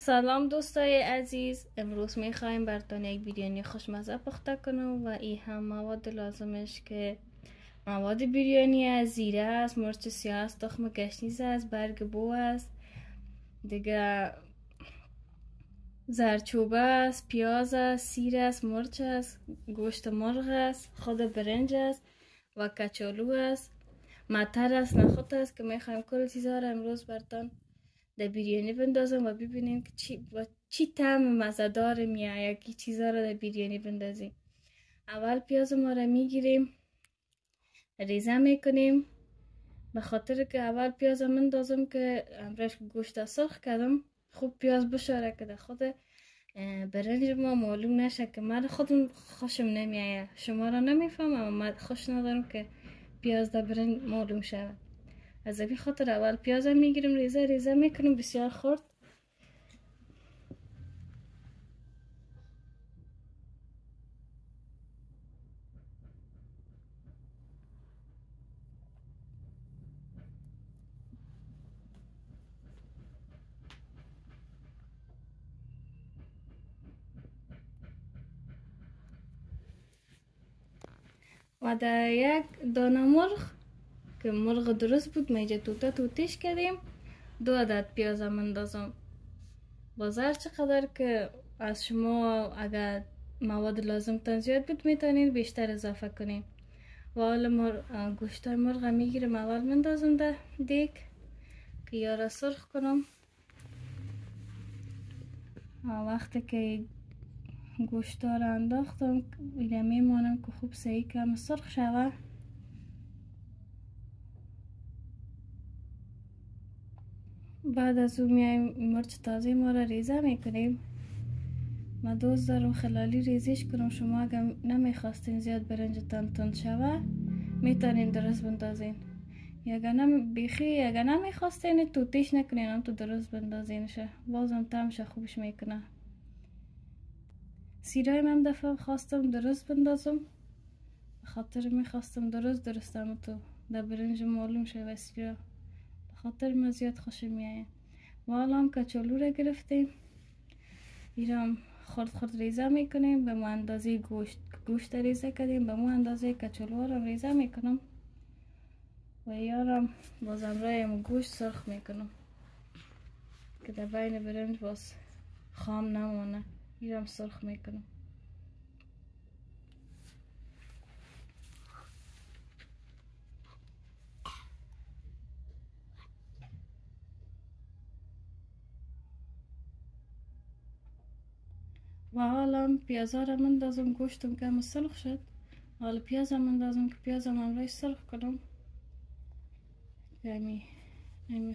سلام دوستای عزیز. امروز میخوایم براتون یک بیریانی خوشمزه پخته کنم و این هم مواد لازمش که مواد بیریانی است: زیره است، مرچ سیاه است، تخم گشنیز است، برگ بو است، دیگه زردچوبه است، پیاز است، سیر است، مرچ است، گوشت مرغ است، خود برنج است و کچالو است، مطر است، نخود است که میخوایم کل چیزها را امروز براتون در بیریانی بندازم و ببینیم که چی طعم مزه‌دار میآید که چیزا را در بیریانی بندازیم. اول پیاز ما را میگیریم، ریزه میکنیم، به خاطر که اول پیاز مندازم که امروز گوشت سرخ کردم خوب پیاز بشاره که در خود برنج ما معلوم نشه، که من خودم خوشم نمیآید. شما را نمیفهمم اما من خوش ندارم که پیاز در برنج معلوم شود. از این خاطر اول پیاز میگیریم، ریزه ریزه میکنیم بسیار خرد. و در یک دانه مرغ که مرغ درست بود میجه توتیش کردیم 2 عدد پیاز مندازم. باز هر چقدر که از شما اگر مواد لازم تان زیاد بود میتونید بیشتر اضافه کنید. و حالا گوشتای مرغ میگیرم اول مندازم در دیگ که یارا سرخ کنم. وقتی که گوشتا را انداختم ایره میمانم که خوب سعی کم سرخ شود. بعد از اون میایم مرچ تازه ما را ریزه میکنیم. من دوست دارم خلالی ریزیش کنم. شما اگر نمیخواستین زیاد برنجتان تند شود میتونین درست بندازین، اگر نمیخواستین توتیش نکنین، هم تو درست بندازینشه بازم طعمش خوبش میکنه. سیرای من دفعه خواستم درست بندازم، خاطر میخواستم درستم تو در برنج معلوم شه و سیرا خاطر من زیاد خوشم میآید. و حالا هم کچالو را گرفتیم، ایرام خرد ریزه میکنیم به مو اندازه گوشت ریزه کردیم، به مو اندازه کچالو را ریزه میکنم و یارم بازم رایم گوشت سرخ میکنم که در بین برنج باز خام نمانه. ایرام سرخ میکنم. و حالا پیازا را مندازم، گوشتم که سرخ شد. حالا پیاز مندازم که پیازم امروز سرخ کنم، یعنی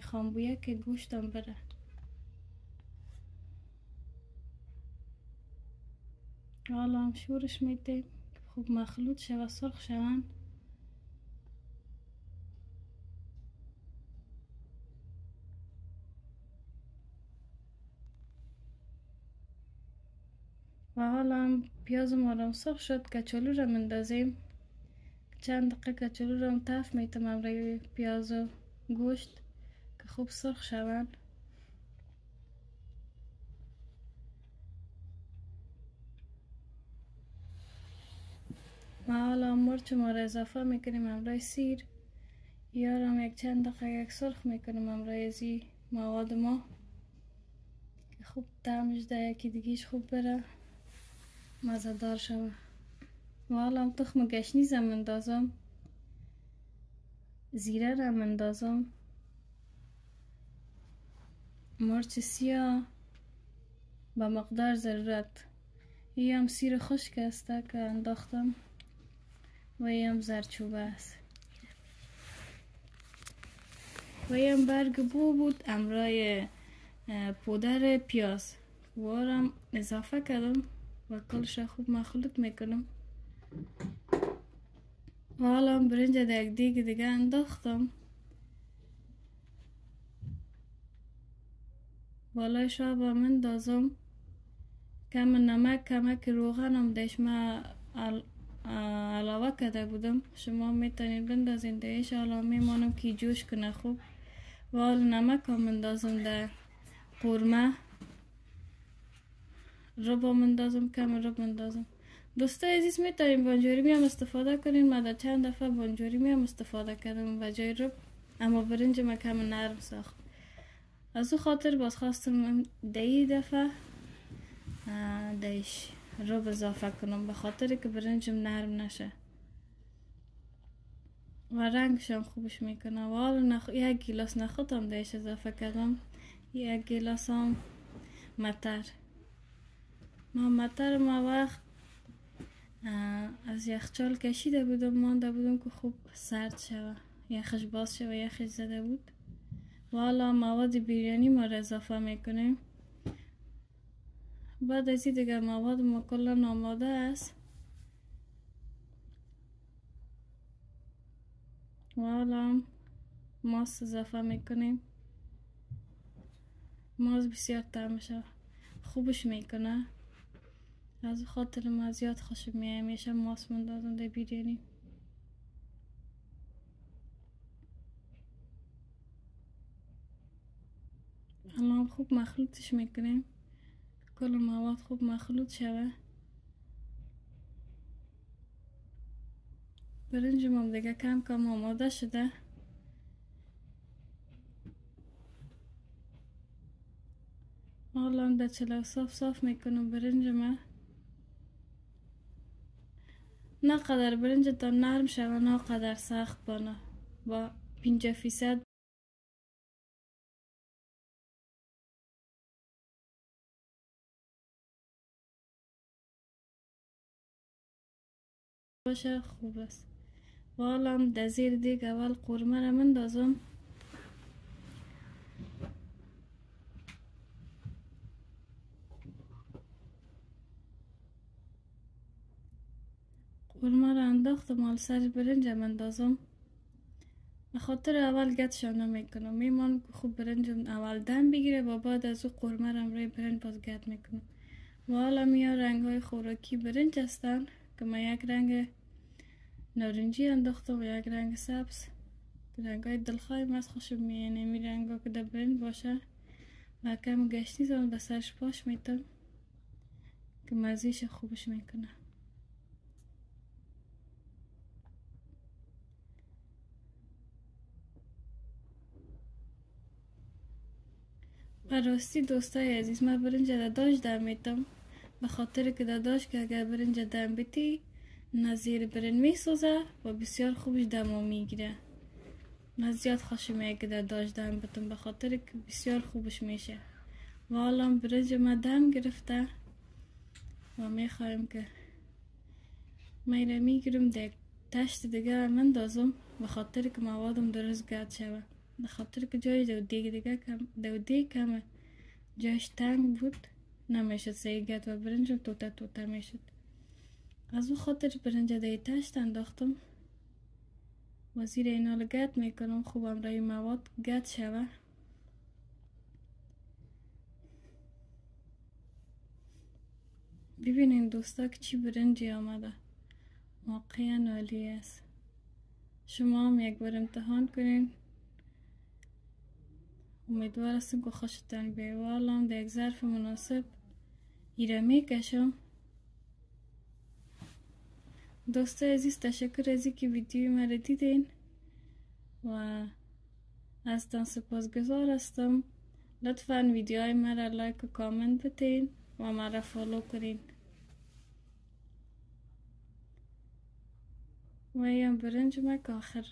خامبویه که گوشتم بره. حالا هم شورش میدیم که خوب مخلوط شه و سرخ شوند. و حالا هم پیاز ما را سرخ شد، کچالو را مندازیم. چند دقیقه کچالو را تف میتم روی پیاز و گوشت که خوب سرخ شوند. و حالا مرچ ما را اضافه میکنیم امروی سیر. یارم یک چند دقیقه یک سرخ میکنیم امروی زی مواد ما که خوب طعمش در یکی دیگیش خوب بره، مزه دار شوه. و حالا هم تخم گشنیز مندازم، زیره را مندازم، مرچ سیاه به مقدار ضرورت. این هم سیر خشک است که انداختم و این هم زردچوبه است و این هم برگ بو بود امرای پودر پیاز و هم اضافه کردم و کلش خوب مخلوط میکنم. و حالا هم برنج در یک دیگه انداختم، بالایش را با من دازم، کم نمک کمک روغنم دیش ما علاوه کرده بودم. شما میتونید بندازین دیش. حالا میمانم که جوش کنه خوب. و حالا نمک هم مندازم در قورمه رب مندازم، کم رب مندازم. دوستای عزیز میتونیم بانجوری هم استفاده کنین. من در چند دفعه بانجوری هم استفاده کردم و جای رب، اما برنج ما کم نرم ساخت. از او خاطر باز خواستم دی دفعه دیش رب اضافه کنم، به خاطر که برنجم نرم نشه و رنگشم خوبش میکنه. و حالا یک گیلاس نخود هم دیش اضافه کردم، یک گیلاس هم متر. ما متر ما وقت از یخچال کشیده بودم، مانده بودم که خوب سرد شوه، یخش باز شوه، یخش زده بود. و حالا مواد بیریانی ما را اضافه میکنیم. بعد از این دیگه مواد ما کلا آماده است. و حالا ماست اضافه میکنیم. ماست بسیار طعمش خوبش میکنه، از خاطر ما زیاد خوشم میاد همیشه ماست مندازم در بیریانی. الان خوب مخلوطش میکنیم، کل مواد خوب مخلوط شوه. برنجم هم دیگه کم کم آماده شده. حالا در چلو صاف میکنم برنجم. نه قدر برنج تا نرم شوه، نه قدر سخت بانه. با 50% باشه خوب است. و حالا در زیر دیگ اول قورمه را مندازم. قورمه را انداختم، حال سر برنج مندازم. به خاطر اول گتشان نمیکنم، میمان خوب برنجم اول دم بگیره و بعد از او قورمه را روی برنج باز گت میکنم. و حالا میا رنگ های خوراکی برنج هستن که من یک رنگ نارنجی انداختم و یک رنگ سبز. رنگ های دلخواهی از خوشم میاد، نمی رنگ ها که در برنج باشه. و کم گشنیز هم در سرش پاش میتم که مزیش خوبش میکنه. براستی دوستای عزیز، من برنج داداش دم میتم، به خاطر که داداش که اگر برنج دم بیتی نظیر برنج میسوزه و بسیار خوبش دمو میگیره. من زیاد خوشم میاد که داداش دم بتم، به خاطر که بسیار خوبش میشه. و حالا برنج ما دم گرفته و میخوایم که میره میگیرم در تشت دیگه مندازم، به خاطر که موادم درست گرد شوه. به خاطر که جای دو دیگ کمه، جایش تنگ بود نمیشد سیگت و برنجم توته میشد. از اون خاطر برنج در تشت انداختم و زیر اینا گرد میکنم، خوبم رای مواد گرد شوه. ببینین دوستا که چی برنجی آمده، واقعا عالی است. شما هم یک بار امتحان کنین، امیدوار هستم که خوشتان بیاید. و حالا در یک ظرف مناسب ایره میکشم. دوستای عزیز تشکر از اینکه ویدیوی مرا دیدین و ازتان سپاسگزار هستم. لطفاً ویدیوهای مرا لایک و کامنت بتین و مرا فالو کنین. و این برنج ما که آخر